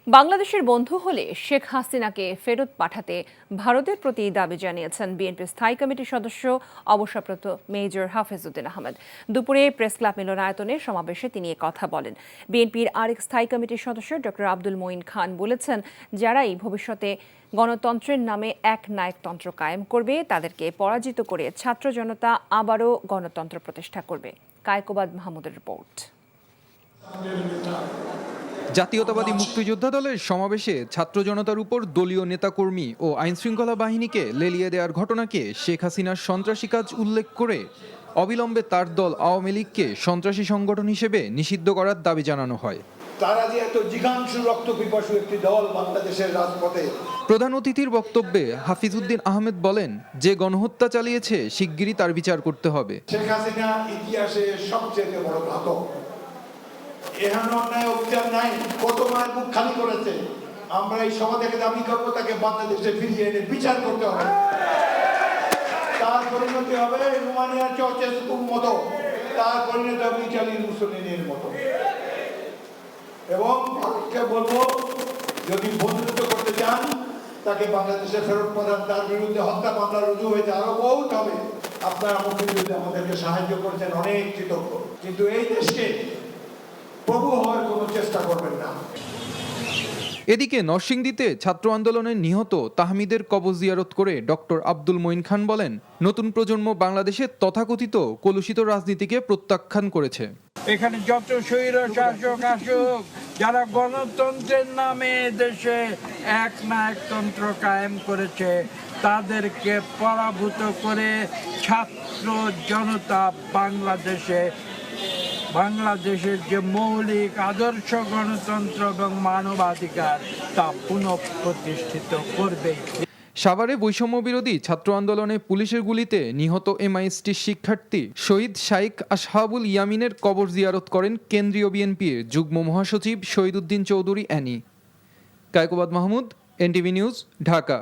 বাংলাদেশের বন্ধু হলে শেখ হাসিনাকে ফেরত পাঠাতে ভারতের প্রতি দাবি জানিয়েছেন বিএনপির স্থায়ী কমিটির সদস্য অবসরপ্রাপ্ত মেজর হাফিজউদ্দিন আহমেদ। দুপুরে প্রেস ক্লাব মিলনায়তনে সমাবেশে তিনি কথা বলেন। বিএনপির আরেক স্থায়ী কমিটির সদস্য ডক্টর আব্দুল মঈন খান বলেছেন, যারাই ভবিষ্যতে গণতন্ত্রের নামে এক নায়কতন্ত্র কায়েম করবে তাদেরকে পরাজিত করে ছাত্র জনতা আবারও গণতন্ত্র প্রতিষ্ঠা করবে। কায়কোবাদ মাহমুদের রিপোর্ট। জাতীয়তাবাদী মুক্তিযোদ্ধা দলের সমাবেশে ছাত্র জনতার উপর দলীয় নেতাকর্মী ও আইনশৃঙ্খলা বাহিনীকে লেলিয়ে দেওয়ার ঘটনাকে শেখ হাসিনার সন্ত্রাসী কাজ উল্লেখ করে অবিলম্বে তার দল আওয়ামী লীগকে সন্ত্রাসী সংগঠন হিসেবে নিষিদ্ধ করার দাবি জানানো হয়। তারা যে এত জিঘাংসু রক্তপিপাসু একটি দল বাংলাদেশের রাজপথে। প্রধান অতিথির বক্তব্যে হাফিজউদ্দিন আহমেদ বলেন, যে গণহত্যা চালিয়েছে শিগগিরই তার বিচার করতে হবে। শেখ হাসিনা ইতিহাসে সবচেয়ে বড় ঘাতক। এহেন অন্যায় অভিযান নাই, কত মায়ের মুখ খালি করেছে। আমরা এই সভা থেকে দাবি করবো তাকে বাংলাদেশে ফিরিয়ে এনে বিচার করতে হবে। তার পরিণতি হবে রোমানিয়ার চৌচেস্কুর মতো, তার পরিণতি হবে ইটালির মুসলিনের মতো। এবং ভারতকে বলবো, যদি বন্ধুত্ব করতে চান তাকে বাংলাদেশে ফেরত পাঠান। তার বিরুদ্ধে হত্যা মামলা রুজু হয়েছে, আরো বহুত হবে। আপনারা মুক্তিযুদ্ধে আমাদেরকে সাহায্য করেছেন, অনেক কৃতজ্ঞ। কিন্তু এই দেশকে প্রভু হওয়ার কোনো চেষ্টা করবেন না। এদিকে নরসিংদীতে ছাত্র আন্দোলনে নিহত তাহমিদের কবর জিয়ারত করে ডক্টর আব্দুল মঈন খান বলেন, নতুন প্রজন্ম বাংলাদেশের তথাকথিত কলুষিত রাজনীতিকে প্রত্যাখ্যান করেছে। এখানে যত স্বৈর শাসক আসুক, যারা গণতন্ত্রের নামে দেশে এক নায়কতন্ত্র কায়েম করেছে, তাদেরকে পরাভূত করে ছাত্র জনতা বাংলাদেশের যে মৌলিক আদর্শ গণতন্ত্র এবং মানবাধিকার তা পুনঃপ্রতিষ্ঠিত করবে। সাভারে বৈষম্য বিরোধী ছাত্র আন্দোলনে পুলিশের গুলিতে নিহত এমআইএসটি শিক্ষার্থী শহীদ শাইখ আসহাবুল ইয়ামিনের কবর জিয়ারত করেন কেন্দ্রীয় বিএনপির যুগ্ম মহাসচিব শহীদ উদ্দিন চৌধুরী অ্যানি। Kaikobad Mahmud, NTV news, Dhaka.